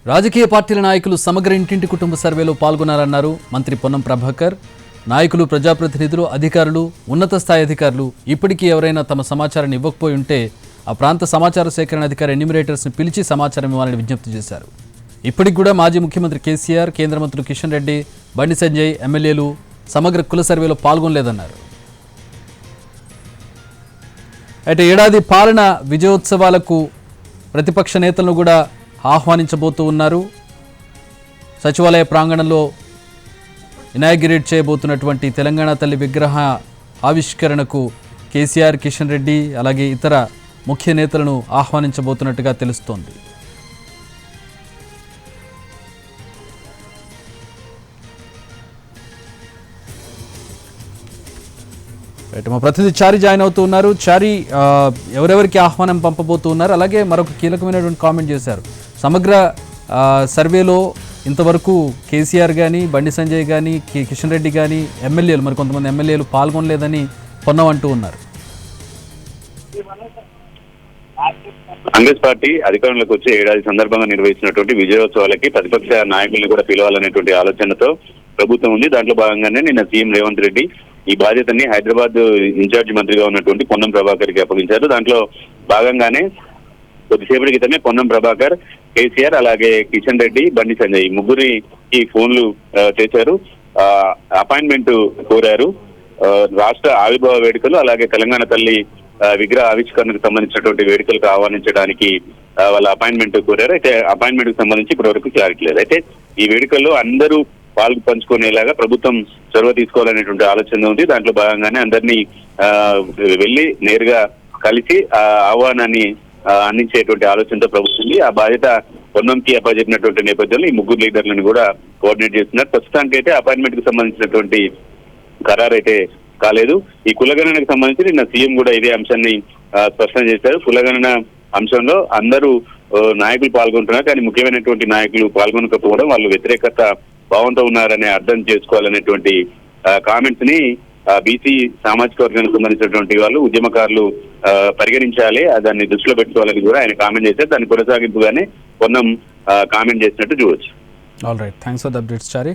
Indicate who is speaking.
Speaker 1: రాజకీయ పార్టీల నాయకులు సమగ్ర ఇంటింటి కుటుంబ సర్వేలో పాల్గొనాలన్నారు మంత్రి పొన్నం ప్రభాకర్. నాయకులు, ప్రజాప్రతినిధులు, అధికారులు, ఉన్నత స్థాయి అధికారులు ఇప్పటికీ ఎవరైనా తమ సమాచారాన్ని ఇవ్వకపోయి ఉంటే ఆ ప్రాంత సమాచార సేకరణ అధికారి ఎన్యూమరేటర్స్ని పిలిచి సమాచారం ఇవ్వాలని విజ్ఞప్తి చేశారు. ఇప్పటికి కూడా మాజీ ముఖ్యమంత్రి కేసీఆర్, కేంద్ర మంత్రులు కిషన్ రెడ్డి, బండి సంజయ్, ఎమ్మెల్యేలు సమగ్ర కుల సర్వేలో పాల్గొనలేదన్నారు. అయితే ఏడాది పాలన విజయోత్సవాలకు ప్రతిపక్ష నేతలను కూడా ఆహ్వానించబోతూ ఉన్నారు. సచివాలయ ప్రాంగణంలో ఇనాగ్రేట్ చేయబోతున్నటువంటి తెలంగాణ తల్లి విగ్రహ ఆవిష్కరణకు కేసీఆర్, కిషన్ రెడ్డి అలాగే ఇతర ముఖ్య నేతలను ఆహ్వానించబోతున్నట్టుగా తెలుస్తోంది. మా ప్రతినిధి చారి జాయిన్ అవుతూ ఉన్నారు. చారి, ఎవరెవరికి ఆహ్వానం పంపబోతూ ఉన్నారు? అలాగే మరొక కీలకమైనటువంటి కామెంట్ చేశారు. సమగ్ర సర్వేలో ఇంతవరకు కేసీఆర్ కానీ, బండి సంజయ్ కానీ, కిషన్ రెడ్డి కానీ, ఎమ్మెల్యేలు మరి కొంతమంది ఎమ్మెల్యేలు పాల్గొనలేదని పొన్నం అంటూ ఉన్నారు.
Speaker 2: కాంగ్రెస్ పార్టీ అధికారంలోకి వచ్చే ఏడాది సందర్భంగా నిర్వహించినటువంటి విజయోత్సవాలకి ప్రతిపక్ష నాయకుల్ని కూడా పిలవాలనేటువంటి ఆలోచనతో ప్రభుత్వం ఉంది. దాంట్లో భాగంగానే నిన్న సీఎం రేవంత్ రెడ్డి ఈ బాధ్యతని హైదరాబాద్ ఇన్ఛార్జి మంత్రిగా ఉన్నటువంటి పొన్నం ప్రభాకర్ కి అప్పగించారు. దాంట్లో భాగంగానే కొద్దిసేపటి క్రితమే పొన్నం ప్రభాకర్, కేసీఆర్ అలాగే కిషన్ రెడ్డి, బండి సంజయ్ ముగ్గురికి ఫోన్లు చేశారు. అపాయింట్మెంట్ కోరారు. రాష్ట్ర ఆవిర్భావ వేడుకలు అలాగే తెలంగాణ తల్లి విగ్రహ ఆవిష్కరణకు సంబంధించినటువంటి వేడుకలకు ఆహ్వానించడానికి వాళ్ళ అపాయింట్మెంట్ కోరారు. అయితే అపాయింట్మెంట్ కు సంబంధించి ఇప్పటివరకు క్లారిటీ లేదు. అయితే ఈ వేడుకల్లో అందరూ పాలు పంచుకునేలాగా ప్రభుత్వం చొరవ తీసుకోవాలనేటువంటి ఆలోచన ఉంది. దాంట్లో భాగంగానే అందరినీ వెళ్లి నేరుగా కలిసి ఆహ్వానాన్ని అందించేటువంటి ఆలోచనతో ప్రభుత్వం ఉంది. ఆ బాధ్యత పొన్నంకి అప్పచెప్పినటువంటి నేపథ్యంలో ఈ ముగ్గురు లీడర్లను కూడా కోఆర్డినేట్ చేస్తున్నారు. ప్రస్తుతానికైతే అపాయింట్మెంట్ కు సంబంధించినటువంటి ఖరారు అయితే కాలేదు. ఈ కులగణనకు సంబంధించి నిన్న సీఎం కూడా ఇదే అంశాన్ని స్పష్టం చేశారు. కులగణన అంశంలో అందరూ నాయకులు పాల్గొంటున్నారు, కానీ ముఖ్యమైనటువంటి నాయకులు పాల్గొనకపోవడం వాళ్ళు వ్యతిరేకత భావంతో ఉన్నారనే అర్థం చేసుకోవాలనేటువంటి కామెంట్స్ ని బీసీ సామాజిక వర్గానికి సంబంధించినటువంటి వాళ్ళు, ఉద్యమకారులు పరిగణించాలి, దాన్ని దృష్టిలో పెట్టుకోవాలని కూడా ఆయన కామెంట్ చేశారు. దాన్ని కొనసాగింపుగానే పొన్నం కామెంట్ చేసినట్టు చూడొచ్చు.
Speaker 1: All right, thanks for the updates Chari.